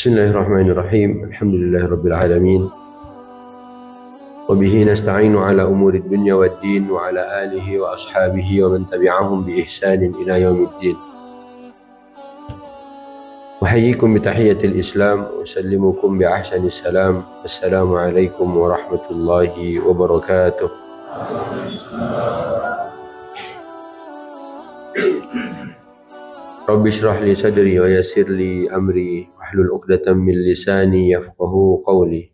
Bismillahirrahmanirrahim. Alhamdulillahi rabbil alamin. Wa bihi nasta'inu ala umuri dunya waddin wa ala alihi wa ashabihi wa man tabi'ahum bi ihsanin ila yaumiddin. Uhayyikum bi tahiyyatil Islam wa usallimukum bi ahsanis salam. Assalamu alaikum warahmatullahi wabarakatuh. Rabbi shrah li sadri wa yassir li amri wahlul 'uqdatam min lisani yafqahu qawli.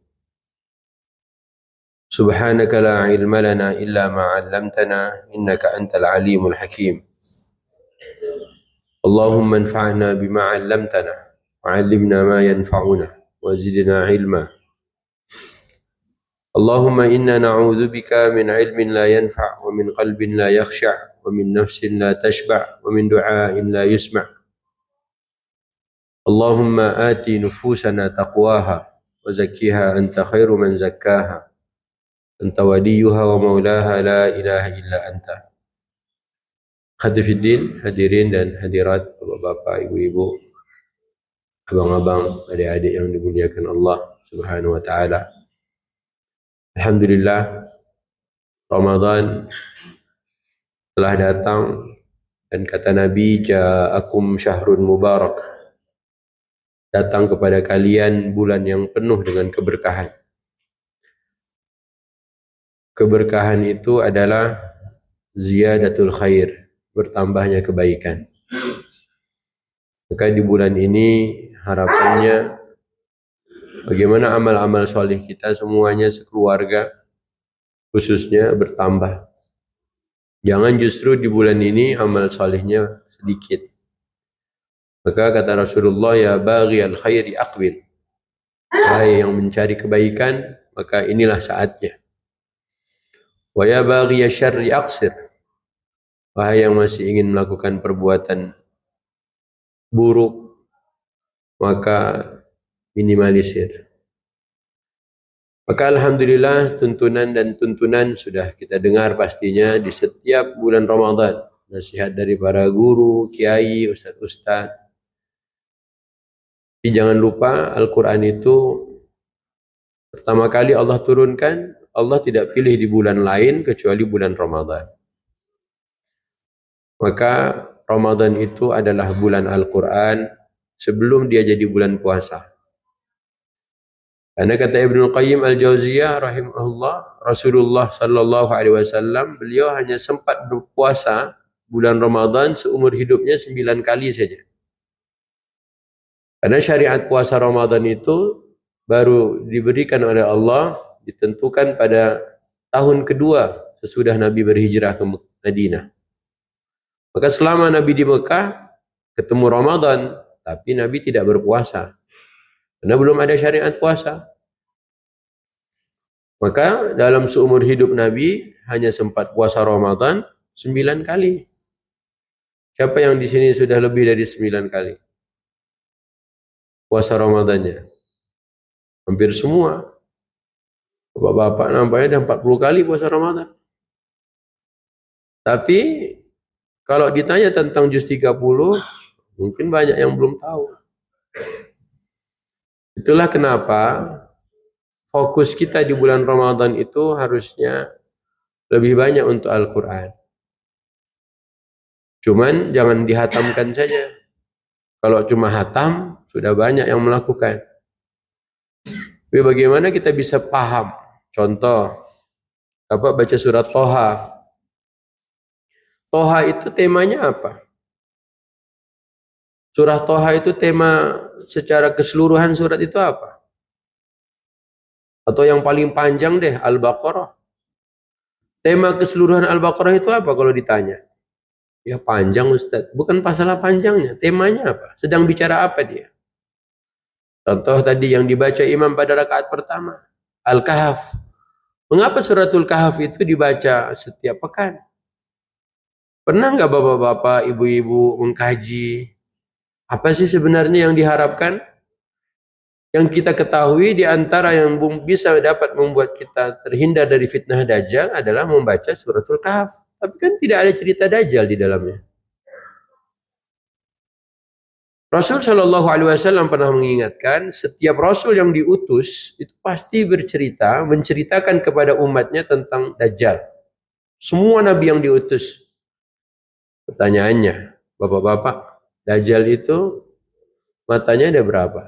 Subhanaka la ilma lana illa ma 'allamtana innaka antal alimul hakim. Allahumma anfa'na bima 'allamtana wa 'allimna ma yanfa'una wa zidna 'ilma. Allahumma inna na'udzubika min 'ilmin la yanfa' wa min qalbin la yakhsha' wa min nafsin la tashba' wa min du'ain la yusma'. Allahumma ati nufusana taqwaha wa zakkiha anta khairu man zakkaha anta waliyuha wa maulaha la ilaha illa anta. Khadifiddin, hadirin dan hadirat, bapak-bapak, ibu-ibu, abang-abang, adik-adik yang dimuliakan Allah Subhanahu wa taala. Alhamdulillah, Ramadan telah datang dan kata Nabi, ja'akum syahrun mubarak. Datang kepada kalian bulan yang penuh dengan keberkahan. Keberkahan itu adalah ziyadatul khair, bertambahnya kebaikan. Maka di bulan ini harapannya bagaimana amal-amal soleh kita semuanya sekeluarga khususnya bertambah. Jangan justru di bulan ini amal solehnya sedikit. Maka kata Rasulullah, ya baghiyal khairi aqbil. Wahai yang mencari kebaikan, maka inilah saatnya. Wa ya baghiyasy syarri aqsir. Wahai yang masih ingin melakukan perbuatan buruk, maka minimalisir. Maka alhamdulillah tuntunan sudah kita dengar pastinya di setiap bulan Ramadan. Nasihat dari para guru, kiai, ustaz-ustaz. Tapi jangan lupa Al-Quran itu pertama kali Allah turunkan, Allah tidak pilih di bulan lain kecuali bulan Ramadan. Maka Ramadan itu adalah bulan Al-Quran sebelum dia jadi bulan puasa. Karena kata Ibnu Qayyim Al-Jauziyah rahimahullah, Rasulullah sallallahu alaihi wasallam beliau hanya sempat berpuasa bulan Ramadan seumur hidupnya 9 kali saja. Karena syariat puasa Ramadan itu baru diberikan oleh Allah, ditentukan pada tahun kedua sesudah Nabi berhijrah ke Madinah. Maka selama Nabi di Mekah ketemu Ramadan, tapi Nabi tidak berpuasa. Karena belum ada syariat puasa. Maka dalam seumur hidup Nabi hanya sempat puasa Ramadan 9 kali. Siapa yang di sini sudah lebih dari 9 kali puasa Ramadannya? Hampir semua. Bapak-bapak nampaknya dah 40 kali puasa Ramadan. Tapi kalau ditanya tentang juz 30, mungkin banyak yang belum tahu. Itulah kenapa fokus kita di bulan Ramadan itu harusnya lebih banyak untuk Al-Quran. Cuman jangan dihatamkan saja. Kalau cuma hatam, sudah banyak yang melakukan. Tapi bagaimana kita bisa paham? Contoh, baca surat Toha. Toha itu temanya apa? Surah Toha itu tema secara keseluruhan surat itu apa? Atau yang paling panjang deh, Al-Baqarah. Tema keseluruhan Al-Baqarah itu apa kalau ditanya? Ya panjang Ustaz. Bukan masalah panjangnya, temanya apa? Sedang bicara apa dia? Contoh tadi yang dibaca imam pada rakaat pertama, Al-Kahf. Mengapa suratul Kahf itu dibaca setiap pekan? Pernah nggak bapak-bapak, ibu-ibu mengkaji apa sih sebenarnya yang diharapkan? Yang kita ketahui di antara yang bisa dapat membuat kita terhindar dari fitnah Dajjal adalah membaca suratul Kahf. Tapi kan tidak ada cerita Dajjal di dalamnya. Rasul Shallallahu Alaihi Wasallam pernah mengingatkan, setiap Rasul yang diutus itu pasti menceritakan kepada umatnya tentang Dajjal. Semua Nabi yang diutus. Pertanyaannya, Bapak-bapak, Dajjal itu matanya ada berapa?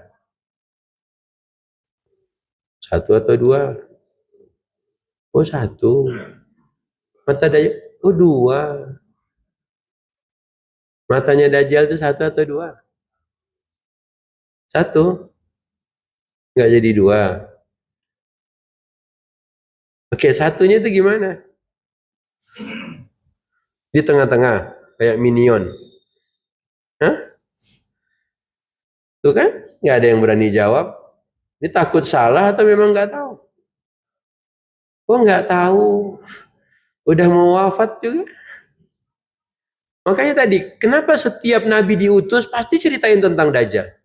Satu atau dua? Oh satu. Mata Dajjal, oh dua. Matanya Dajjal itu satu atau dua? Satu. Nggak jadi dua. Oke, satunya itu gimana? Di tengah-tengah, kayak minion. Hah? Tuh kan? Nggak ada yang berani jawab. Ini takut salah atau memang nggak tahu? Oh nggak tahu. Udah mau wafat juga. Makanya tadi, kenapa setiap Nabi diutus pasti ceritain tentang Dajjal?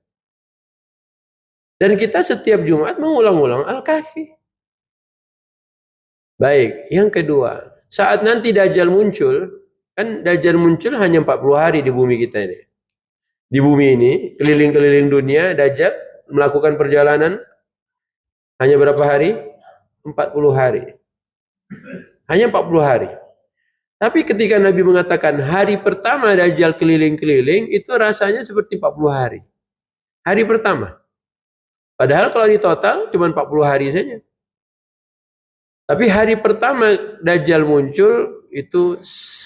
Dan kita setiap Jumat mengulang-ulang Al-Kahfi. Baik, yang kedua, saat nanti Dajjal muncul, kan Dajjal muncul hanya 40 hari di bumi kita ini. Di bumi ini, keliling-keliling dunia, Dajjal melakukan perjalanan hanya berapa hari? 40 hari. Hanya 40 hari. Tapi ketika Nabi mengatakan hari pertama Dajjal keliling-keliling, itu rasanya seperti 40 hari. Hari pertama. Padahal kalau di total cuma 40 hari saja. Tapi hari pertama Dajjal muncul itu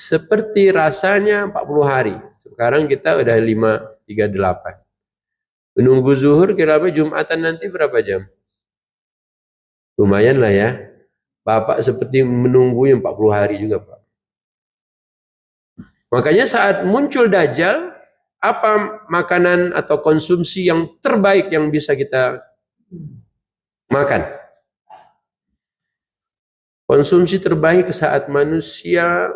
seperti rasanya 40 hari. Sekarang kita udah 5:38. Menunggu zuhur kira-kira Jumatan nanti berapa jam? Lumayan lah ya. Bapak seperti menunggu yang 40 hari juga Pak. Makanya saat muncul Dajjal, apa makanan atau konsumsi yang terbaik yang bisa kita makan? Konsumsi terbaik saat manusia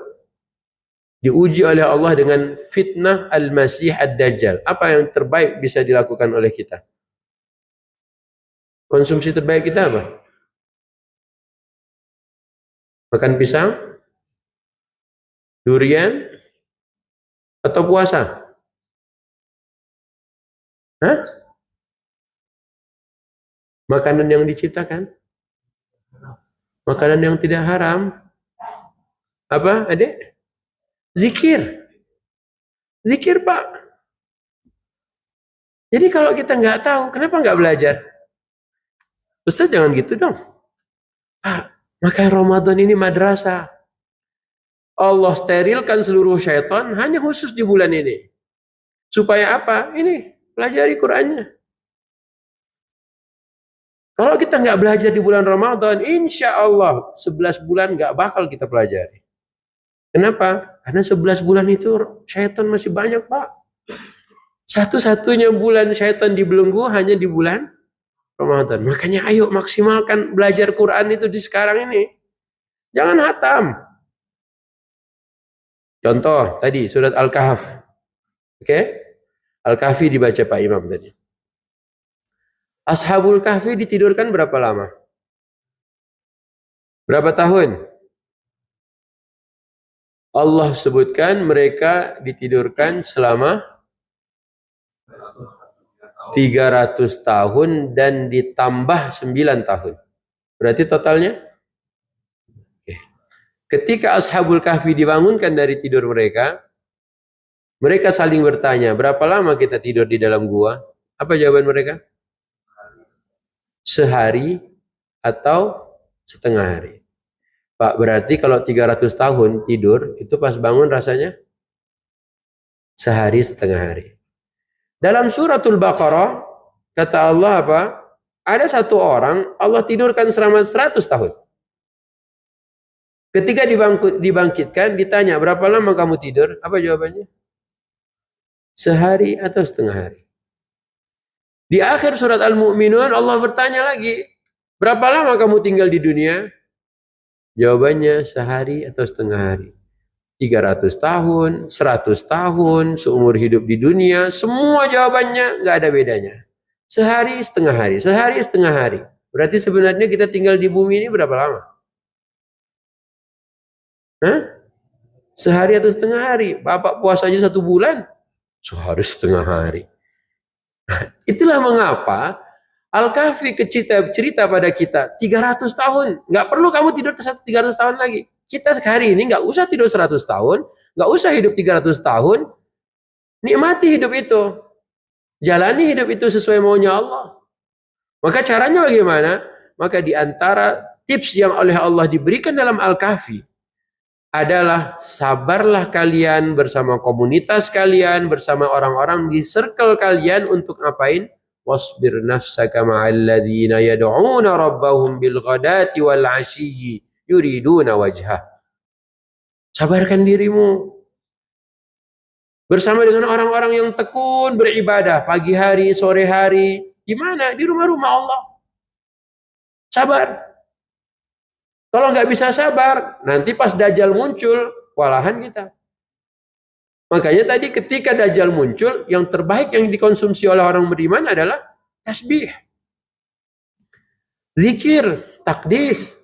diuji oleh Allah dengan fitnah Al-Masih Ad-Dajjal. Apa yang terbaik bisa dilakukan oleh kita? Konsumsi terbaik kita apa? Makan pisang? Durian? Atau puasa? Hah? Makanan yang diciptakan? Makanan yang tidak haram? Apa, adik? Zikir. Zikir, Pak. Jadi kalau kita nggak tahu, kenapa nggak belajar? Ustaz jangan gitu dong. Pak, maka Ramadan ini madrasah. Allah sterilkan seluruh syaitan hanya khusus di bulan ini. Supaya apa? Ini, pelajari Qur'annya. Kalau kita nggak belajar di bulan Ramadan, insya Allah 11 bulan nggak bakal kita pelajari. Kenapa? Karena 11 bulan itu syaitan masih banyak, Pak. Satu-satunya bulan syaitan dibelenggu hanya di bulan Ramadan. Makanya ayo maksimalkan belajar Quran itu di sekarang ini. Jangan hatam. Contoh tadi surat Al-Kahf. Oke? Al-Kahfi dibaca Pak Imam tadi. Ashabul Kahfi ditidurkan berapa lama? Berapa tahun? Allah sebutkan mereka ditidurkan selama 300 tahun dan ditambah 9 tahun. Berarti totalnya? Oke. Ketika Ashabul Kahfi dibangunkan dari tidur mereka, mereka saling bertanya, berapa lama kita tidur di dalam gua? Apa jawaban mereka? Sehari atau setengah hari. Pak, berarti kalau 300 tahun tidur, itu pas bangun rasanya sehari setengah hari. Dalam suratul Baqarah, kata Allah apa? Ada satu orang, Allah tidurkan selama 100 tahun. Ketika dibangkitkan, ditanya, berapa lama kamu tidur? Apa jawabannya? Sehari atau setengah hari. Di akhir surat Al-Mu'minun, Allah bertanya lagi, berapa lama kamu tinggal di dunia? Jawabannya sehari atau setengah hari. 300 tahun, 100 tahun, seumur hidup di dunia, semua jawabannya nggak ada bedanya. Sehari setengah hari, sehari setengah hari. Berarti sebenarnya kita tinggal di bumi ini berapa lama? Hah? Sehari atau setengah hari? Bapak puasa aja 1 bulan? Sehari setengah hari. Itulah mengapa Al-Kahfi cerita pada kita 300 tahun. Nggak perlu kamu tidur 300 tahun lagi. Kita hari ini nggak usah tidur 100 tahun, nggak usah hidup 300 tahun. Nikmati hidup itu. Jalani hidup itu sesuai maunya Allah. Maka caranya bagaimana? Maka di antara tips yang oleh Allah diberikan dalam Al-Kahfi adalah sabarlah kalian bersama komunitas kalian, bersama orang-orang di circle kalian untuk ngapain? Wasbir nafsaka ma'al ladzina yad'una rabbahum bil ghadati wal 'ashiyyi yuriduna wajhah. Sabarkan dirimu bersama dengan orang-orang yang tekun beribadah pagi hari, sore hari. Di mana? Di rumah-rumah Allah. Sabar. Kalau nggak bisa sabar, nanti pas Dajjal muncul, kewalahan kita. Makanya tadi ketika Dajjal muncul, yang terbaik yang dikonsumsi oleh orang beriman adalah tasbih, zikir, takdis.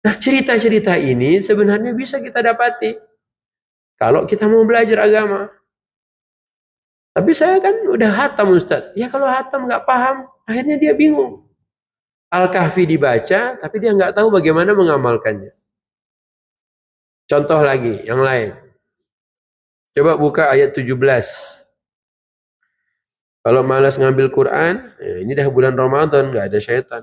Nah, cerita-cerita ini sebenarnya bisa kita dapati kalau kita mau belajar agama. Tapi saya kan udah hatam Ustaz. Ya kalau hatam nggak paham, akhirnya dia bingung. Al-Kahfi dibaca, tapi dia nggak tahu bagaimana mengamalkannya. Contoh lagi, yang lain. Coba buka ayat 17. Kalau malas ngambil Quran, ini dah bulan Ramadan, nggak ada syaitan.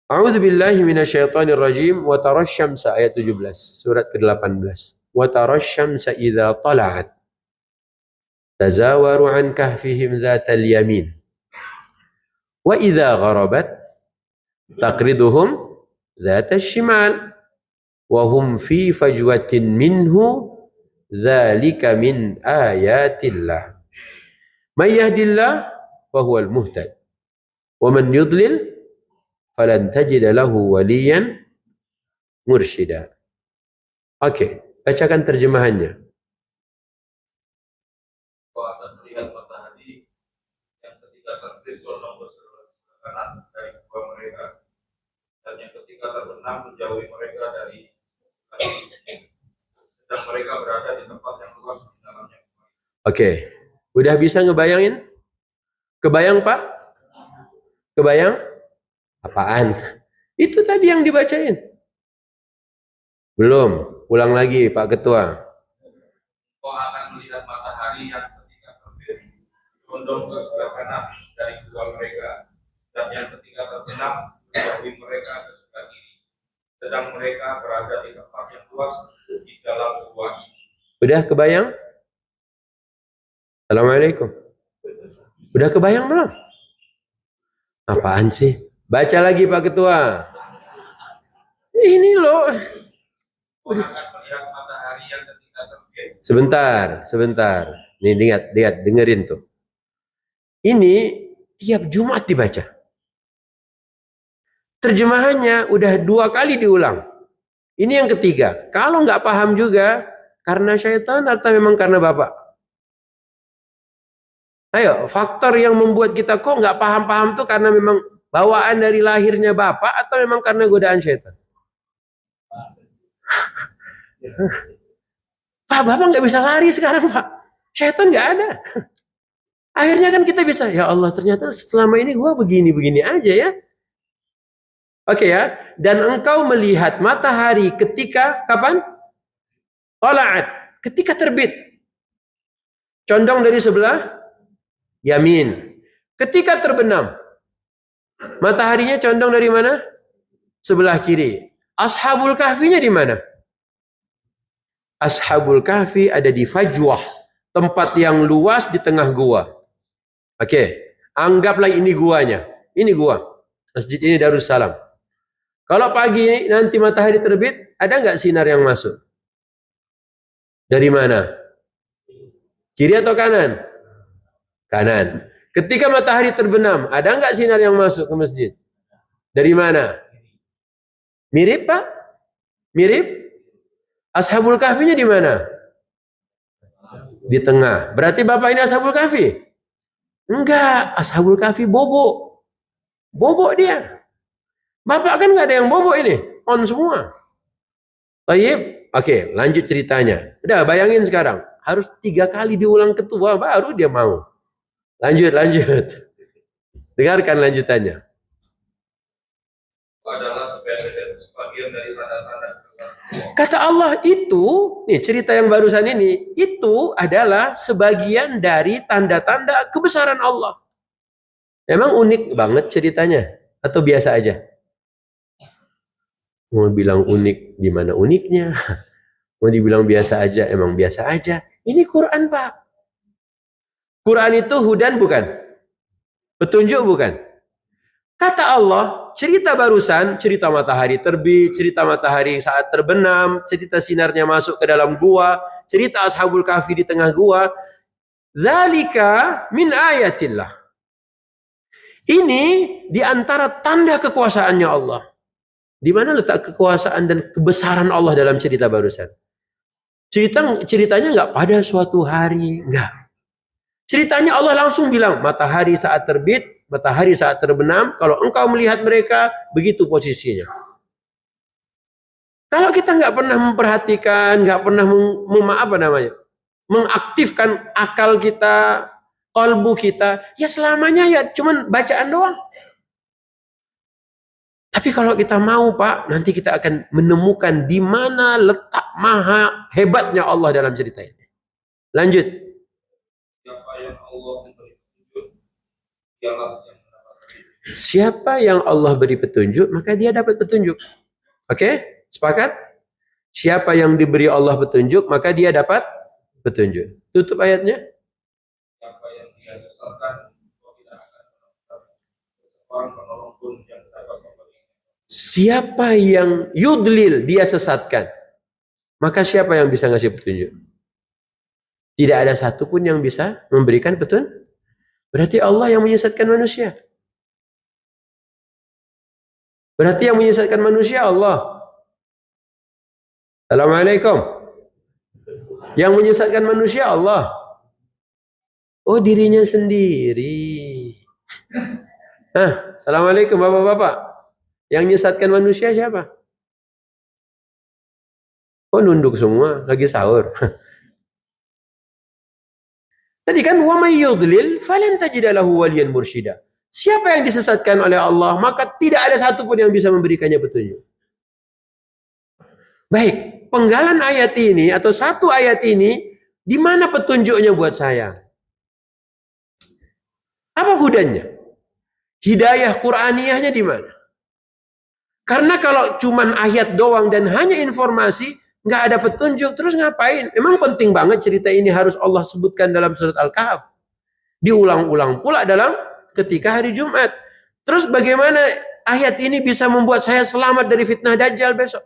A'udzu billahi minasyaitonir rajim wa tarasyamsa ayat 17, surat ke-18. Wa tarasyamsa idza tala'at tazawaru an kahfihim dzatal yamin. Wa idza gharabat taqriduhum dzatal shimal wa hum fi fajwatin minhu dzalika min ayatillah. May yahdillah fa huwal muhtad wa man yudlil falan tajida lahu waliyan mursyida. Oke, bacakan terjemahannya. Kau akan melihat matahari yang ketika terbit condong berseberangan kanan dari kedua mereka, dan yang ketika terbenam menjauhi mereka dari sedang mereka berada di tempat yang luas di dalamnya. Oke, udah bisa ngebayangin? Kebayang Pak? Kebayang? Apaan? Itu tadi yang dibacain. Belum, ulang lagi Pak Ketua. Kau akan melihat matahari yang ketika terbit condong ke sebelah kanan dari kedua mereka, dan yang ketika terbenam menjauhi mereka ke sebelah kiri, sedang mereka berada di tempat yang luas di dalam gua ini. Udah kebayang? Assalamualaikum. Udah kebayang belum? Apaan sih? Baca lagi Pak Ketua. Ini loh. Kau akan melihat matahari yang ketika terbit. Sebentar. Nih lihat, dengerin tuh. Ini tiap Jumat dibaca. Terjemahannya udah 2 kali diulang. Ini yang ketiga. Kalau nggak paham juga, karena syaitan atau memang karena Bapak? Ayo, faktor yang membuat kita kok nggak paham-paham tuh karena memang bawaan dari lahirnya Bapak atau memang karena godaan syaitan? Pak, Bapak nggak bisa lari sekarang, Pak. Syaitan nggak ada. Akhirnya kan kita bisa, ya Allah ternyata selama ini gua begini-begini aja ya. Oke ya, dan engkau melihat matahari ketika kapan? Tala'at, ketika terbit. Condong dari sebelah yamin. Ketika terbenam, mataharinya condong dari mana? Sebelah kiri. Ashabul Kahfinya di mana? Ashabul Kahfi ada di Fajwah, tempat yang luas di tengah gua. Oke, anggaplah ini guanya. Ini gua. Masjid ini Darussalam. Kalau pagi nanti matahari terbit, ada nggak sinar yang masuk? Dari mana? Kiri atau kanan? Kanan. Ketika matahari terbenam, ada nggak sinar yang masuk ke masjid? Dari mana? Mirip Pak? Mirip? Ashabul Kahfinya di mana? Di tengah. Berarti Bapak ini Ashabul Kahfi? Enggak, Ashabul Kahfi bobo. Bobo dia. Bapak kan nggak ada yang bobo ini. On semua. Tayyib. Oke, lanjut ceritanya. Udah bayangin sekarang. Harus 3 kali diulang ketua baru dia mau. Lanjut. Dengarkan lanjutannya. Adalah sebagian dari tanda-tanda kebesaran. Kata Allah itu, nih cerita yang barusan ini, itu adalah sebagian dari tanda-tanda kebesaran Allah. Emang unik banget ceritanya? Atau biasa aja? Mau bilang unik, di mana uniknya? Mau dibilang biasa aja, emang biasa aja. Ini Quran, Pak. Quran itu hudan bukan? Petunjuk bukan? Kata Allah, cerita barusan, cerita matahari terbit, cerita matahari saat terbenam, cerita sinarnya masuk ke dalam gua, cerita Ashabul Kahfi di tengah gua. Dzalika min ayatillah. Ini di antara tanda kekuasaannya Allah. Di mana letak kekuasaan dan kebesaran Allah dalam cerita barusan? Ceritanya nggak pada suatu hari, nggak. Ceritanya Allah langsung bilang, matahari saat terbit, matahari saat terbenam, kalau engkau melihat mereka, begitu posisinya. Kalau kita nggak pernah memperhatikan, nggak pernah mengaktifkan akal kita, kalbu kita, ya selamanya ya cuman bacaan doang. Tapi kalau kita mau, Pak, nanti kita akan menemukan di mana letak maha hebatnya Allah dalam cerita ini. Lanjut. Siapa yang Allah beri petunjuk, maka dia dapat petunjuk. Oke? Sepakat? Siapa yang diberi Allah petunjuk, maka dia dapat petunjuk. Tutup ayatnya. Siapa yang dia sesatkan, tidak akan seorang penolong pun yang dapat memberinya. Siapa yang yudlil, dia sesatkan. Maka siapa yang bisa ngasih petunjuk? Tidak ada satupun yang bisa memberikan petunjuk. Berarti Allah yang menyesatkan manusia. Berarti yang menyesatkan manusia Allah. Assalamualaikum. Yang menyesatkan manusia Allah. Oh, dirinya sendiri. Assalamualaikum bapak-bapak. Yang menyesatkan manusia siapa? Oh, nunduk semua, lagi sahur. Tadi kan wa may yudlil falan tajid lahu waliyan mursyida. Siapa yang disesatkan oleh Allah, maka tidak ada satupun yang bisa memberikannya petunjuk. Baik, penggalan ayat ini atau satu ayat ini, di mana petunjuknya buat saya? Apa hudannya? Hidayah Qur'aniyahnya di mana? Karena kalau cuman ayat doang dan hanya informasi, nggak ada petunjuk, terus ngapain? Memang penting banget cerita ini harus Allah sebutkan dalam surat Al-Kahf. Diulang-ulang pula dalam ketika hari Jumat. Terus bagaimana ayat ini bisa membuat saya selamat dari fitnah Dajjal besok?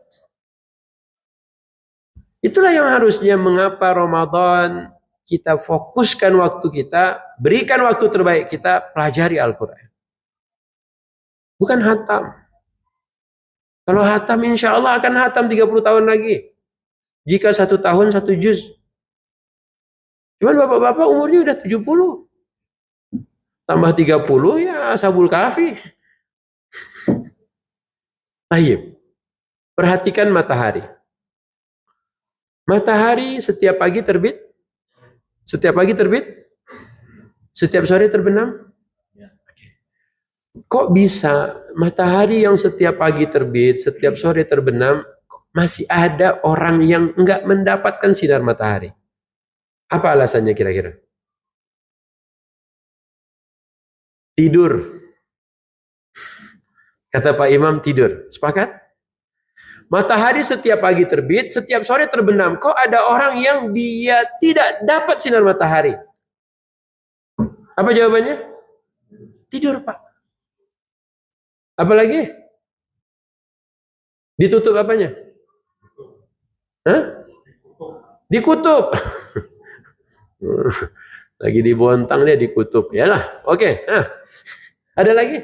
Itulah yang harusnya mengapa Ramadan kita fokuskan waktu kita, berikan waktu terbaik kita, pelajari Al-Quran. Bukan hatam. Kalau hatam insya Allah akan hatam 30 tahun lagi. Jika 1 tahun 1 juz. Cuman bapak-bapak umurnya udah 70. Tambah 30 ya Ashabul Kahfi. Baik. Perhatikan matahari. Matahari setiap pagi terbit. Setiap pagi terbit. Setiap sore terbenam. Kok bisa matahari yang setiap pagi terbit, setiap sore terbenam, masih ada orang yang enggak mendapatkan sinar matahari? Apa alasannya kira-kira? Tidur. Kata Pak Imam, tidur. Sepakat? Matahari setiap pagi terbit, setiap sore terbenam. Kok ada orang yang dia tidak dapat sinar matahari? Apa jawabannya? Tidur, Pak. Apalagi? Ditutup apanya? Hah? Dikutub. Lagi di Bontang dia dikutub. Yalah, oke. Ada lagi?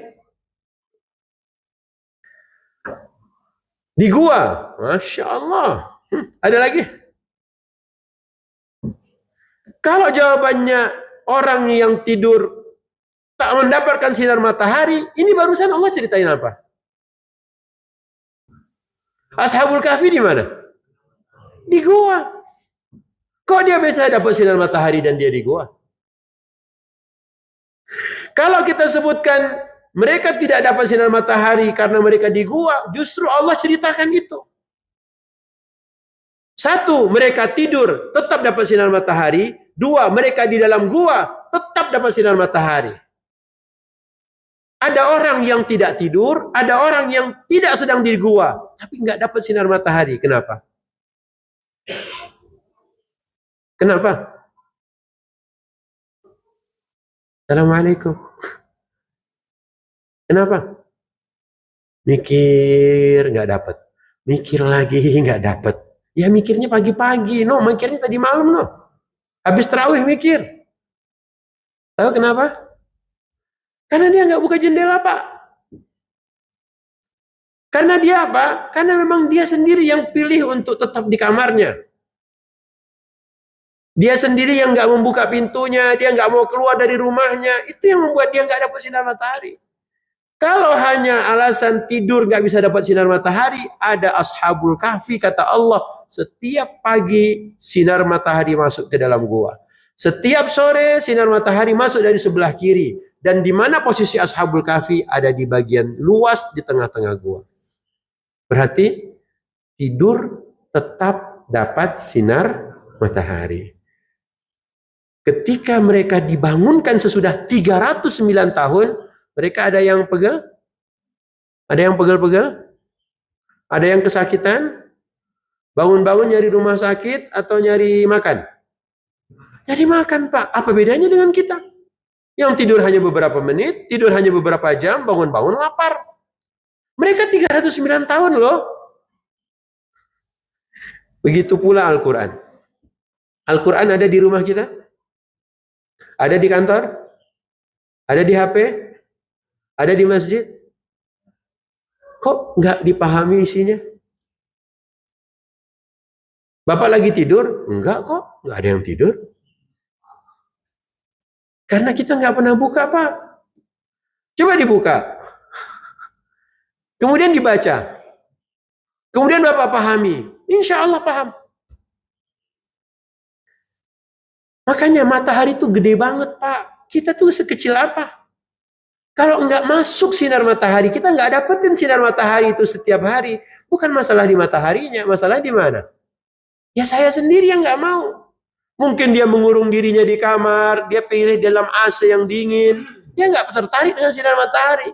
Di gua. Masya Allah. Ada lagi? Kalau jawabannya orang yang tidur tak mendapatkan sinar matahari, ini barusan Allah ceritain apa? Ashabul Kahfi di mana? Di gua. Kok dia bisa dapat sinar matahari dan dia di gua? Kalau kita sebutkan mereka tidak dapat sinar matahari karena mereka di gua, justru Allah ceritakan itu. Satu, mereka tidur tetap dapat sinar matahari. Dua, mereka di dalam gua tetap dapat sinar matahari. Ada orang yang tidak tidur, ada orang yang tidak sedang di gua, tapi nggak dapat sinar matahari. Kenapa? Kenapa? Assalamualaikum. Kenapa? Mikir nggak dapat, mikir lagi nggak dapat. Ya mikirnya pagi-pagi, no, mikirnya tadi malam, no. Habis tarawih mikir. Tahu kenapa? Karena dia nggak buka jendela, Pak. Karena dia apa? Karena memang dia sendiri yang pilih untuk tetap di kamarnya. Dia sendiri yang nggak membuka pintunya, dia nggak mau keluar dari rumahnya. Itu yang membuat dia nggak dapat sinar matahari. Kalau hanya alasan tidur nggak bisa dapat sinar matahari, ada ashabul kahfi, kata Allah, setiap pagi sinar matahari masuk ke dalam gua. Setiap sore sinar matahari masuk dari sebelah kiri. Dan di mana posisi ashabul kahfi? Ada di bagian luas di tengah-tengah gua. Berarti tidur tetap dapat sinar matahari. Ketika mereka dibangunkan sesudah 309 tahun, mereka ada yang pegel? Ada yang pegel-pegel? Ada yang kesakitan? Bangun-bangun nyari rumah sakit atau nyari makan? Nyari makan, Pak. Apa bedanya dengan kita? Yang tidur hanya beberapa menit, tidur hanya beberapa jam, bangun-bangun lapar. Mereka 309 tahun loh. Begitu pula Al-Quran. Al-Quran ada di rumah kita? Ada di kantor? Ada di HP? Ada di masjid? Kok nggak dipahami isinya? Bapak lagi tidur? Enggak kok, nggak ada yang tidur. Karena kita nggak pernah buka, Pak. Coba dibuka. Kemudian dibaca. Kemudian Bapak pahami. Insya Allah paham. Makanya matahari itu gede banget, Pak. Kita tuh sekecil apa? Kalau nggak masuk sinar matahari, kita nggak dapetin sinar matahari itu setiap hari. Bukan masalah di mataharinya, masalah di mana? Ya saya sendiri yang nggak mau. Mungkin dia mengurung dirinya di kamar, dia pilih dalam AC yang dingin, dia nggak tertarik dengan sinar matahari.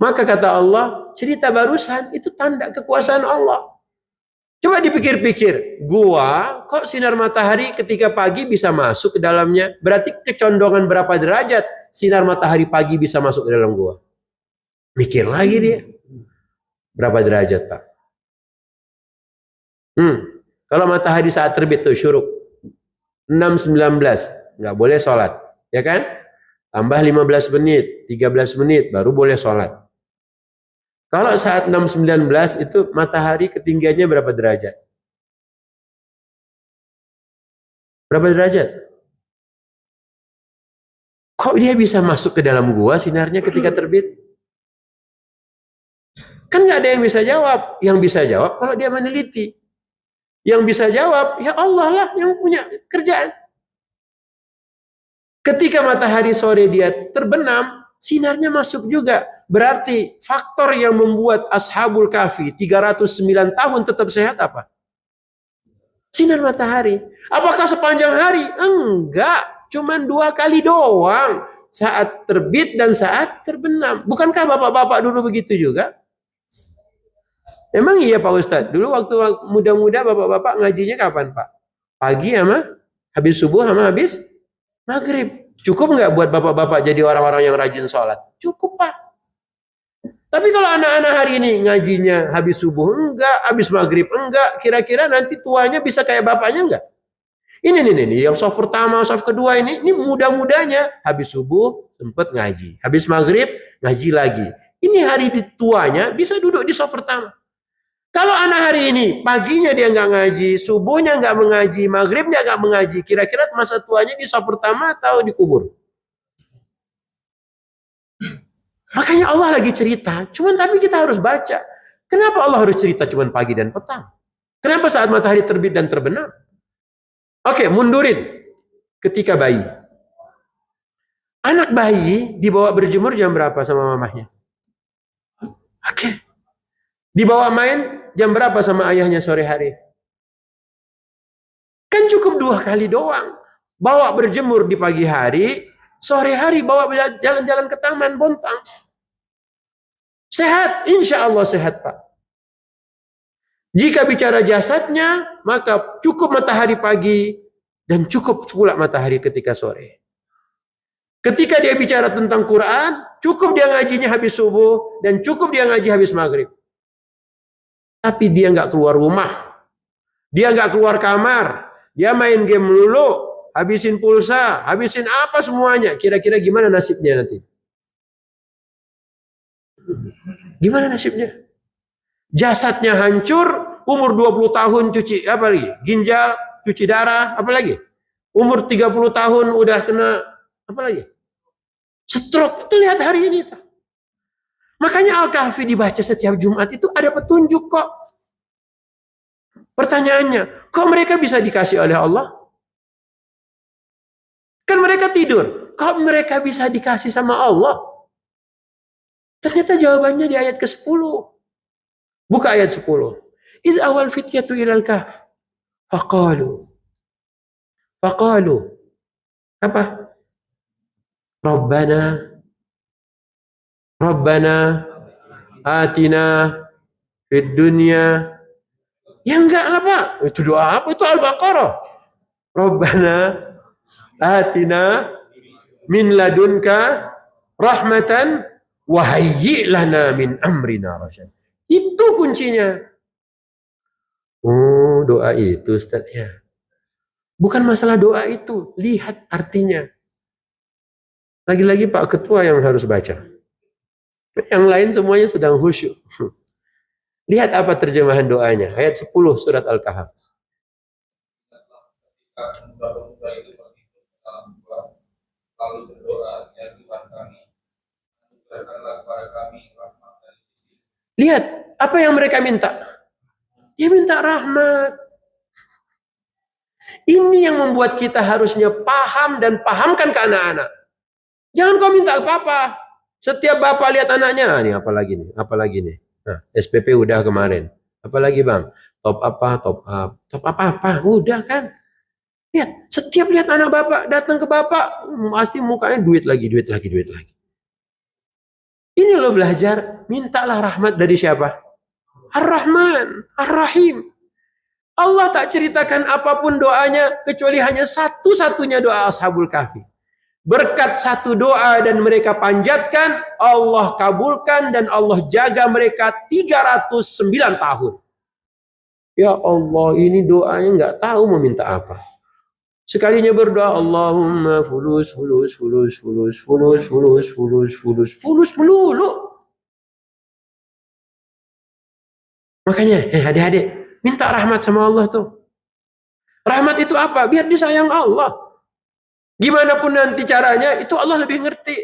Maka kata Allah, cerita barusan itu tanda kekuasaan Allah. Coba dipikir-pikir, gua kok sinar matahari ketika pagi bisa masuk ke dalamnya? Berarti kecondongan berapa derajat sinar matahari pagi bisa masuk ke dalam gua? Mikir lagi dia. Berapa derajat, Pak? Kalau matahari saat terbit tuh syuruk 6.19 nggak boleh sholat, ya kan? Tambah 15 menit, 13 menit baru boleh sholat. Kalau saat 6.19 itu matahari ketinggiannya berapa derajat? Berapa derajat? Kok dia bisa masuk ke dalam gua sinarnya ketika terbit? Kan nggak ada yang bisa jawab. Yang bisa jawab kalau dia meneliti. Yang bisa jawab, ya Allah lah yang punya kerjaan. Ketika matahari sore dia terbenam, sinarnya masuk juga. Berarti faktor yang membuat ashabul kahfi 309 tahun tetap sehat apa? Sinar matahari. Apakah sepanjang hari? Enggak, cuman 2 kali doang. Saat terbit dan saat terbenam. Bukankah bapak-bapak dulu begitu juga? Emang iya Pak Ustadz, dulu waktu muda-muda bapak-bapak ngajinya kapan Pak? Pagi sama habis subuh sama habis maghrib. Cukup nggak buat bapak-bapak jadi orang-orang yang rajin sholat? Cukup Pak. Tapi kalau anak-anak hari ini ngajinya habis subuh enggak, habis maghrib enggak, kira-kira nanti tuanya bisa kayak bapaknya enggak? Ini yang soft pertama, soft kedua ini muda-mudanya habis subuh sempat ngaji, habis maghrib ngaji lagi. Ini hari tuanya bisa duduk di soft pertama. Kalau anak hari ini, paginya dia nggak ngaji, subuhnya nggak mengaji, maghribnya nggak mengaji, kira-kira masa tuanya di saf pertama atau dikubur? Makanya Allah lagi cerita, cuman tapi kita harus baca. Kenapa Allah harus cerita cuman pagi dan petang? Kenapa saat matahari terbit dan terbenam? Oke, mundurin ketika bayi. Anak bayi dibawa berjemur jam berapa sama mamahnya? Oke. Dibawa main jam berapa sama ayahnya sore hari? Kan cukup 2 kali doang. Bawa berjemur di pagi hari, sore hari bawa jalan-jalan ke taman Bontang. Sehat, insya Allah sehat Pak. Jika bicara jasadnya, maka cukup matahari pagi dan cukup pula matahari ketika sore. Ketika dia bicara tentang Quran, cukup dia ngajinya habis subuh dan cukup dia ngaji habis maghrib. Tapi dia nggak keluar rumah, dia nggak keluar kamar, dia main game melulu, habisin pulsa, habisin apa semuanya. Kira-kira gimana nasibnya nanti? Gimana nasibnya? Jasadnya hancur, umur 20 tahun cuci apa lagi? Ginjal, cuci darah, apa lagi? Umur 30 tahun udah kena apa lagi? Stroke. Itu lihat hari ini tuh. Makanya Al-Kahfi dibaca setiap Jumat itu ada petunjuk kok. Pertanyaannya, kok mereka bisa dikasih oleh Allah? Kan mereka tidur. Kok mereka bisa dikasih sama Allah? Ternyata jawabannya di ayat ke-10. Buka ayat 10. Idh awal fityatu ilal kahf. Faqalu. Apa? Rabbana atina fid dunya. Ya enggak lah Pak. Itu doa apa? Itu Al-Baqarah. Rabbana atina min ladunka rahmatan wa hayyi' lana min amrina rasyad. Itu kuncinya. Oh, doa itu Ustaz ya. Bukan masalah doa itu, lihat artinya. Lagi-lagi Pak Ketua yang harus baca. Yang lain semuanya sedang khusyuk. Lihat apa terjemahan doanya. Ayat 10 surat Al-Kahf. Lalu berdoa, ya Tuhan kami, anugerahkanlah kepada kami rahmat dari sisi. Lihat apa yang mereka minta. Dia minta rahmat. Ini yang membuat kita harusnya paham dan pahamkan ke anak-anak. Jangan kau minta apa-apa. Setiap bapak lihat anaknya, ini apalagi nih. Nah, SPP udah kemarin. Apalagi bang? Top apa? Udah kan? Lihat, setiap lihat anak bapak datang ke bapak, pasti mukanya duit lagi. Ini lo belajar, mintalah rahmat dari siapa? Ar-Rahman, Ar-Rahim. Allah tak ceritakan apapun doanya kecuali hanya satu-satunya doa Ashabul Kahfi. Berkat satu doa dan mereka panjatkan, Allah kabulkan dan Allah jaga mereka 309 tahun. Ya Allah, ini doanya nggak tahu mau minta apa. Sekalinya berdoa, Allahumma fulus melulu. Makanya, adik-adik, minta rahmat sama Allah tuh. Rahmat itu apa? Biar disayang Allah. Gimana pun nanti caranya, itu Allah lebih ngerti.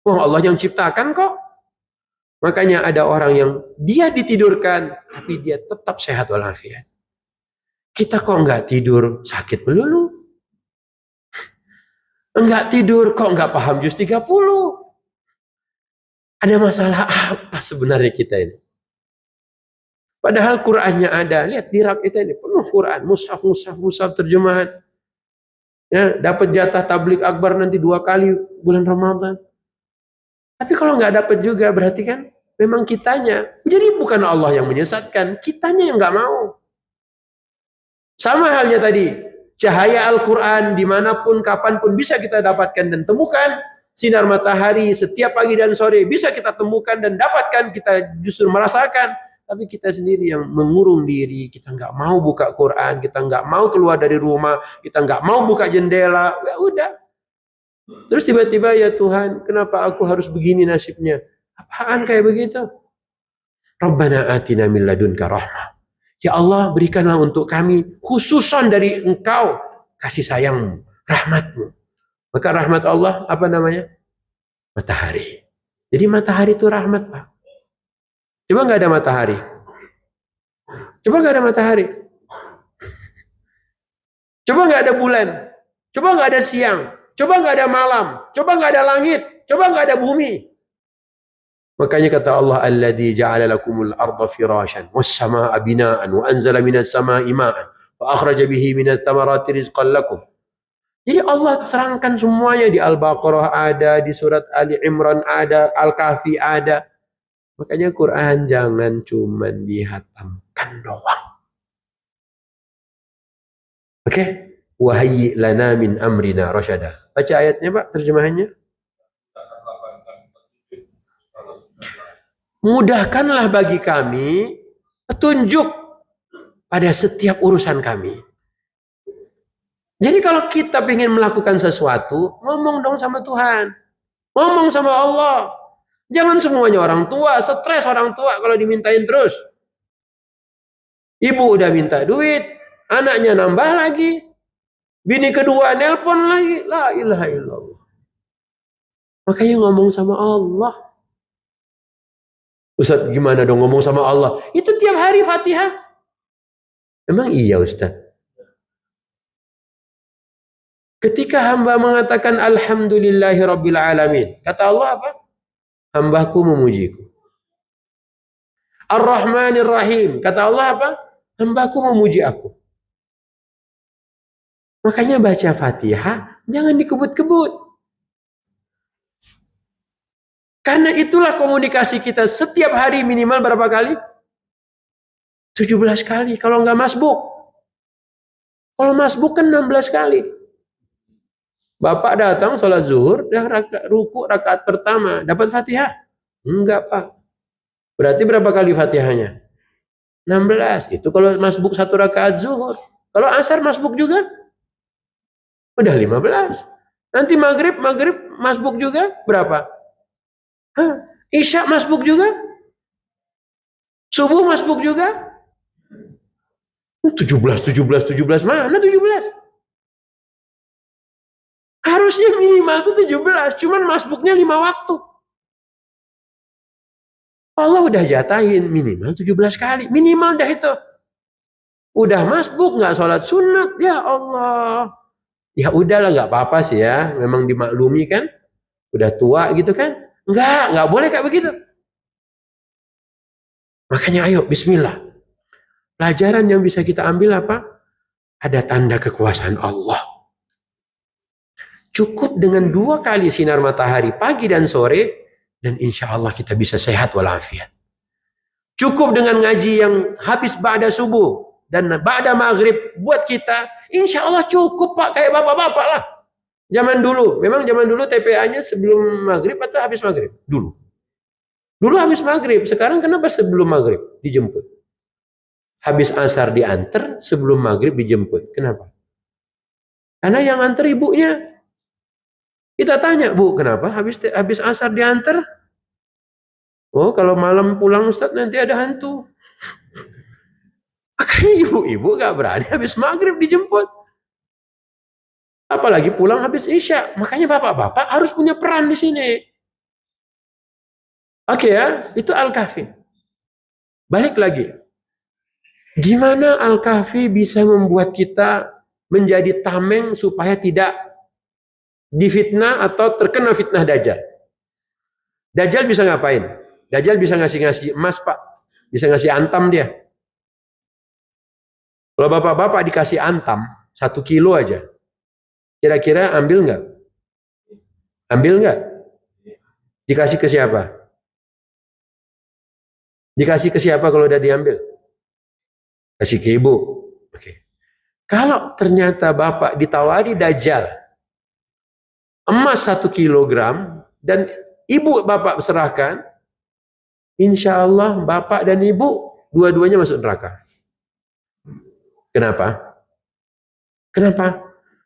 Wah, Allah yang ciptakan kok. Makanya ada orang yang dia ditidurkan, tapi dia tetap sehat walafiat. Kita kok nggak tidur sakit melulu? Enggak tidur kok nggak paham juz 30? Ada masalah apa sebenarnya kita ini? Padahal Qur'annya ada. Lihat di rak kita ini penuh Qur'an, mushaf terjemahan. Ya, dapat jatah tablik akbar nanti 2 kali bulan Ramadan. Tapi kalau nggak dapat juga berarti kan memang kitanya. Jadi bukan Allah yang menyesatkan, kitanya yang nggak mau. Sama halnya tadi, cahaya Al-Quran dimanapun, kapanpun bisa kita dapatkan dan temukan. Sinar matahari setiap pagi dan sore bisa kita temukan dan dapatkan, kita justru merasakan. Tapi kita sendiri yang mengurung diri, kita nggak mau buka Quran, kita nggak mau keluar dari rumah, kita nggak mau buka jendela, ya udah. Terus tiba-tiba ya Tuhan, kenapa aku harus begini nasibnya? Apaan kayak begitu? Rabbana atina min ladunka rahmah. Ya Allah, berikanlah untuk kami khususan dari Engkau kasih sayangmu, rahmatmu. Maka rahmat Allah apa namanya? Matahari. Jadi matahari itu rahmat, Pak. Coba nggak ada matahari. Coba nggak ada bulan, coba nggak ada siang, coba nggak ada malam, coba nggak ada langit, coba nggak ada bumi. Makanya kata Allah, alladzi ja'ala lakumul arda firasyan was samaa'a bina'an wa anzala minas samaa'i ma'an wa akhraja bihi minats thamarati rizqan lakum. Jadi Allah terangkan semuanya di Al-Baqarah ada, di surat Ali Imran ada, Al-Kahfi ada. Makanya Quran jangan cuma dihatamkan doang. Oke? Wahayyi lana min amrina rasyada. Baca ayatnya Pak, terjemahannya. Mudahkanlah bagi kami petunjuk pada setiap urusan kami. Jadi kalau kita ingin melakukan sesuatu, ngomong dong sama Tuhan. Ngomong sama Allah. Jangan semuanya orang tua, stres orang tua kalau dimintain terus. Ibu udah minta duit, anaknya nambah lagi. Bini kedua nelpon lagi. La ilaha illallah. Makanya ngomong sama Allah. Ustaz, gimana dong ngomong sama Allah? Itu tiap hari Fatihah. Emang iya Ustaz? Ketika hamba mengatakan Alhamdulillahi Rabbil Alamin. Kata Allah apa? Hambaku memujiku. Ar-Rahmanir Rahim. Kata Allah apa? Hambaku memuji aku. Makanya baca Fatihah jangan dikebut-kebut. Karena itulah komunikasi kita setiap hari minimal berapa kali? 17 kali. Kalau nggak masbuk. Kalau masbuk kan 16 kali. Bapak datang sholat zuhur, ruku rakaat pertama, dapat Fatihah? Enggak Pak. Berarti berapa kali Fatihahnya? 16. Itu kalau masbuk satu rakaat zuhur. Kalau asar masbuk juga? Udah 15. Nanti maghrib masbuk juga? Berapa? Isya masbuk juga? Subuh masbuk juga? 17. Mana 17? Harusnya minimal itu 17, cuman masbuknya 5 waktu. Allah udah jatahin minimal 17 kali, minimal dah itu. Udah masbuk nggak sholat sunat, ya Allah. Ya udahlah nggak apa-apa sih ya, memang dimaklumi kan, udah tua gitu kan, nggak boleh kayak begitu. Makanya ayo Bismillah. Pelajaran yang bisa kita ambil apa? Ada tanda kekuasaan Allah. Cukup dengan 2 kali sinar matahari pagi dan sore dan insya Allah kita bisa sehat walafiat. Cukup dengan ngaji yang habis ba'da subuh dan ba'da maghrib buat kita, insya Allah cukup Pak, kayak bapak-bapak lah. Zaman dulu, memang zaman dulu TPA-nya sebelum maghrib atau habis maghrib? Dulu habis maghrib, sekarang kenapa sebelum maghrib dijemput? Habis asar diantar, sebelum maghrib dijemput. Kenapa? Karena yang antar ibunya. Kita tanya, Bu, kenapa habis asar diantar? Oh, kalau malam pulang Ustaz nanti ada hantu. Makanya ibu-ibu gak berani habis maghrib dijemput. Apalagi pulang habis isya. Makanya bapak-bapak harus punya peran di sini. Oke ya, itu Al-Kahfi. Balik lagi. Gimana Al-Kahfi bisa membuat kita menjadi tameng supaya tidak difitnah atau terkena fitnah Dajjal? Dajjal bisa ngapain? Dajjal bisa ngasih emas Pak. Bisa ngasih antam dia. Kalau bapak-bapak dikasih antam 1 kilo aja. Kira-kira ambil nggak? Ambil nggak? Dikasih ke siapa? Dikasih ke siapa kalau udah diambil? Kasih ke ibu. Oke. Kalau ternyata bapak ditawari Dajjal emas 1 kilogram dan ibu bapak serahkan, insya Allah bapak dan ibu dua-duanya masuk neraka. Kenapa?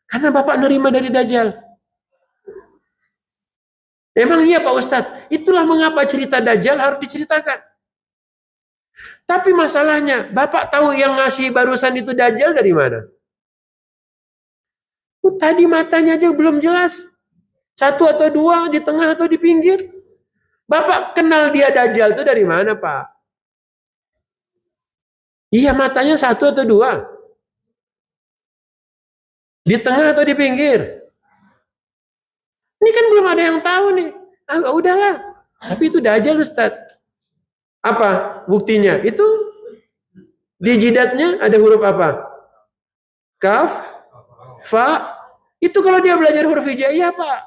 Karena bapak nerima dari Dajjal. Emang iya Pak Ustadz, itulah mengapa cerita Dajjal harus diceritakan. Tapi masalahnya, bapak tahu yang ngasih barusan itu Dajjal dari mana? Tadi matanya aja belum jelas. 1 atau 2, di tengah atau di pinggir. Bapak kenal dia Dajjal itu dari mana Pak? Iya matanya 1 atau 2. Di tengah atau di pinggir? Ini kan belum ada yang tahu nih. Ah, udahlah. Tapi itu Dajjal Ustaz. Apa buktinya? Itu di jidatnya ada huruf apa? Kaf, fa. Itu kalau dia belajar huruf hijaiyah, Pak.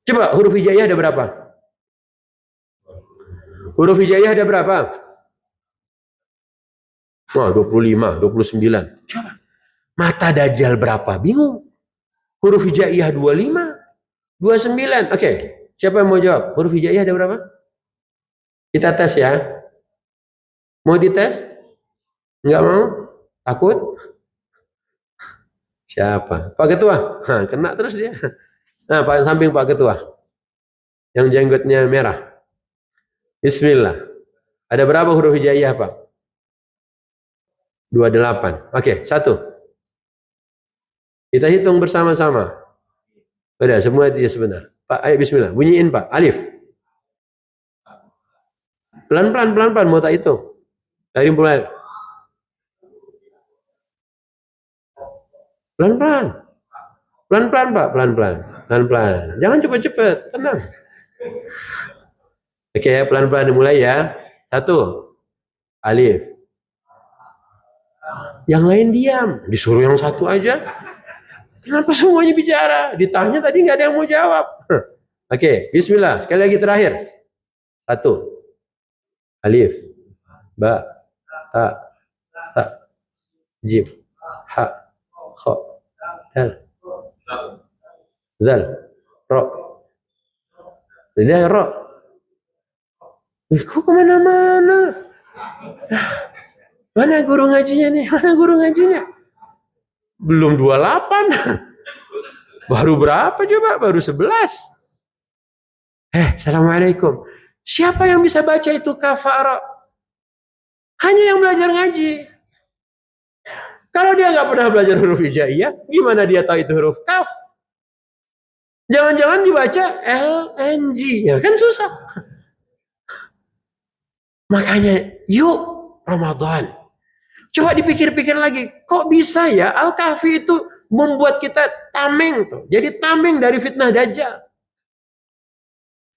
Coba huruf hijaiyah ada berapa? Huruf hijaiyah ada berapa? Wah, 25, 29. Coba. Mata Dajjal berapa? Bingung. Huruf hijaiyah 25, 29. Oke. Siapa yang mau jawab? Huruf hijaiyah ada berapa? Kita tes ya. Mau dites? Enggak mau? Takut? Siapa? Pak Ketua? Hah, kena terus dia. Nah, Pak samping Pak Ketua. Yang jenggotnya merah. Bismillah. Ada berapa huruf hijaiyah, Pak? 28. Oke, satu. Kita hitung bersama-sama. Udah, semua dia sebenar. Pak, ayo bismillah. Bunyiin, Pak. Alif. Pelan-pelan, pelan-pelan. Mau tak hitung? Dari mulai. Pelan-pelan. Pelan-pelan, Pak. Pelan-pelan. Pelan-pelan. Jangan cepat-cepat. Tenang. Oke, ya, pelan-pelan dimulai ya. Satu. Alif. Yang lain diam. Disuruh yang satu aja. Kenapa semuanya bicara? Ditanya tadi nggak ada yang mau jawab. Oke, bismillah. Sekali lagi terakhir. Satu. Alif. Ba. Ta. Ta. Jim. Ha. Kha. Dal. Zal. Ro. Tidak ro. Kok kemana-mana? Mana guru ngajinya nih? Mana guru ngajinya? Belum 28. Baru berapa coba? Baru 11. Assalamualaikum. Siapa yang bisa baca itu kafara? Hanya yang belajar ngaji. Kalau dia nggak pernah belajar huruf hijaiyah, gimana dia tahu itu huruf kaf? Jangan-jangan dibaca LNG, ya kan susah. Makanya, yuk Ramadan. Coba dipikir-pikir lagi, kok bisa ya Al-Kahfi itu membuat kita tameng tuh. Jadi tameng dari fitnah Dajjal.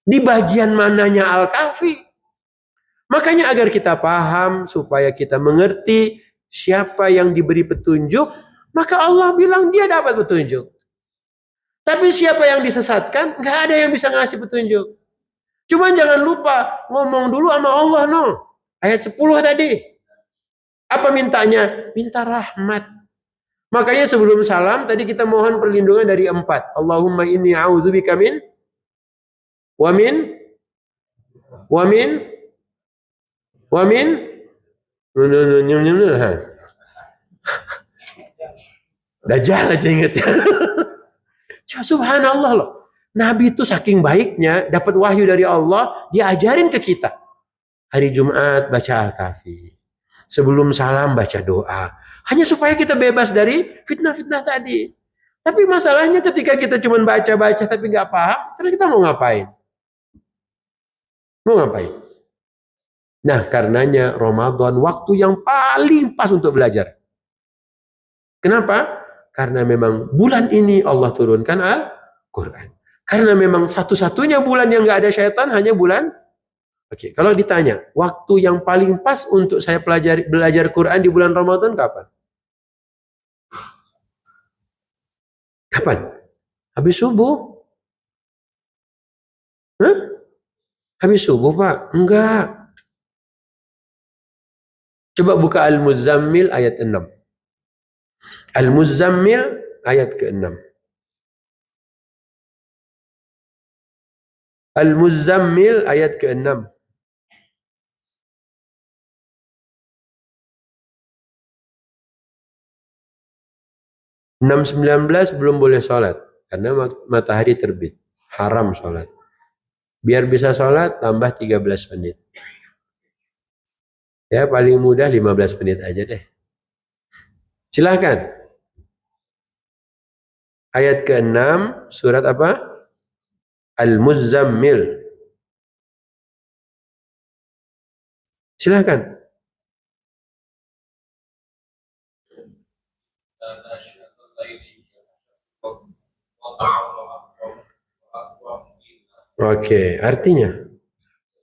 Di bagian mananya Al-Kahfi? Makanya agar kita paham, supaya kita mengerti siapa yang diberi petunjuk, maka Allah bilang dia dapat petunjuk. Tapi siapa yang disesatkan, nggak ada yang bisa ngasih petunjuk. Cuman jangan lupa, ngomong dulu sama Allah, no. Ayat 10 tadi. Apa mintanya? Minta rahmat. Makanya sebelum salam, tadi kita mohon perlindungan dari 4. Allahumma inni a'udzubika min, wa min, wa min, wa min, Dajjal aja ingetnya. Subhanallah loh. Nabi itu saking baiknya, dapat wahyu dari Allah, diajarin ke kita. Hari Jumat baca Al-Kahfi. Sebelum salam baca doa. Hanya supaya kita bebas dari fitnah-fitnah tadi. Tapi masalahnya ketika kita cuma baca-baca tapi nggak paham, terus kita mau ngapain? Mau ngapain? Nah, karenanya Ramadan waktu yang paling pas untuk belajar. Kenapa? Karena memang bulan ini Allah turunkan Al-Quran. Karena memang satu-satunya bulan yang nggak ada syaitan hanya bulan. Oke, kalau ditanya, waktu yang paling pas untuk saya belajar Quran di bulan Ramadan kapan? Kapan? Habis subuh? Hah? Habis subuh, Pak? Enggak. Coba buka Al-Muzammil ayat 6. Al-Muzammil ayat ke-6. Al-Muzammil ayat ke-6. 6.19 belum boleh sholat karena matahari terbit, haram sholat. Biar bisa sholat tambah 13 menit. Ya paling mudah 15 menit aja deh. Silahkan. Ayat ke-6 surat apa? Al-Muzammil. Silahkan. Oke, artinya.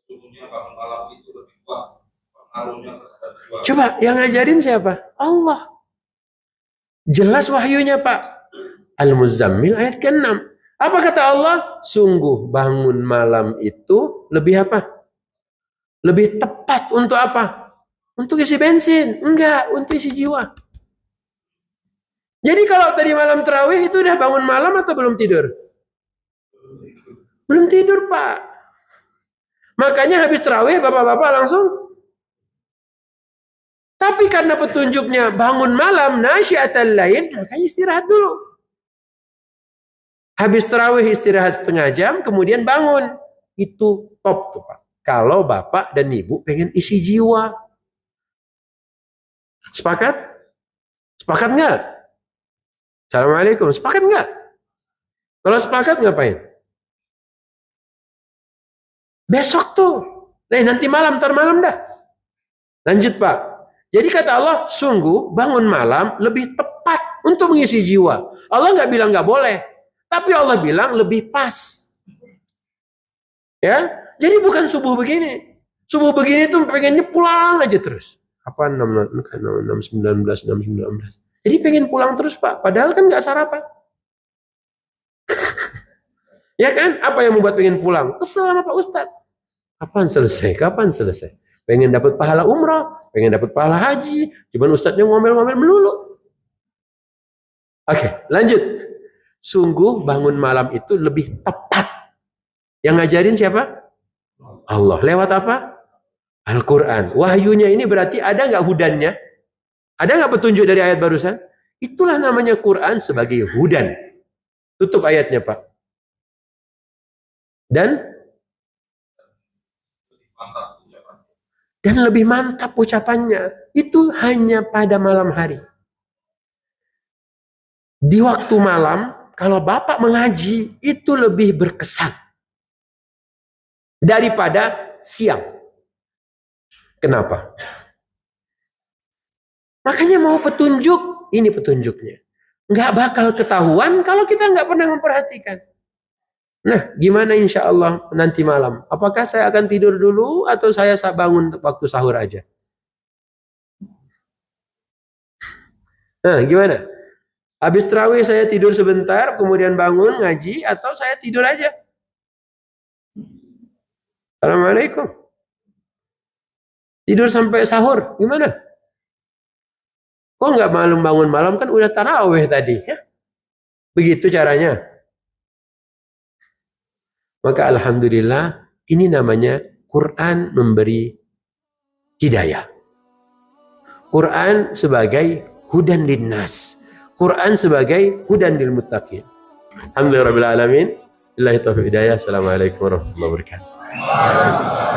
Sesungguhnya bangun malam itu lebih kuat pengaruhnya terhadap jiwa. Coba yang ngajarin siapa? Allah. Jelas wahyunya Pak. Al-Muzammil ayat ke-6. Apa kata Allah? Sungguh bangun malam itu lebih apa? Lebih tepat untuk apa? Untuk isi bensin. Enggak, untuk isi jiwa. Jadi kalau tadi malam tarawih itu udah bangun malam atau belum tidur? Belum tidur Pak. Makanya habis tarawih bapak-bapak langsung. Tapi karena petunjuknya bangun malam nasyiatal lain, makanya istirahat dulu. Habis tarawih istirahat setengah jam, kemudian bangun. Itu top tuh Pak. Kalau bapak dan ibu pengen isi jiwa. Sepakat? Sepakat nggak? Assalamualaikum. Sepakat nggak? Kalau sepakat ngapain? Besok tuh. Nanti malam, ntar malam dah. Lanjut Pak. Jadi kata Allah, sungguh bangun malam lebih tepat untuk mengisi jiwa. Allah nggak bilang nggak boleh. Tapi Allah bilang lebih pas. Ya, jadi bukan subuh begini. Subuh begini tuh pengennya pulang aja terus. Apa 6.19, 6.19. Jadi pengen pulang terus Pak. Padahal kan nggak sarapan. Ya kan? Apa yang membuat pengen pulang? Kesel sama Pak Ustadz. Kapan selesai? Kapan selesai? Pengen dapat pahala umrah, pengen dapat pahala haji. Cuman Ustadznya ngomel-ngomel melulu. Oke, lanjut. Sungguh bangun malam itu lebih tepat. Yang ngajarin siapa? Allah. Lewat apa? Al-Quran. Wahyunya ini berarti ada nggak hudannya? Ada nggak petunjuk dari ayat barusan? Itulah namanya Quran sebagai hudan. Tutup ayatnya Pak. Dan lebih mantap ucapannya. Itu hanya pada malam hari. Di waktu malam, kalau Bapak mengaji, itu lebih berkesan daripada siang. Kenapa? Makanya mau petunjuk, ini petunjuknya. Nggak bakal ketahuan kalau kita nggak pernah memperhatikan. Nah, gimana insya Allah nanti malam? Apakah saya akan tidur dulu atau saya bangun waktu sahur aja? Nah, gimana? Habis tarawih saya tidur sebentar, kemudian bangun ngaji, atau saya tidur aja? Assalamualaikum. Tidur sampai sahur, gimana? Kok nggak malam bangun malam, kan udah tarawih tadi, ya? Begitu caranya. Maka alhamdulillah, ini namanya Quran memberi hidayah. Quran sebagai hudan linnas. Quran sebagai hudan lil muttaqin. Alhamdulillahirabbil alamin. Billahi taufiq hidayah. Assalamualaikum warahmatullahi wabarakatuh.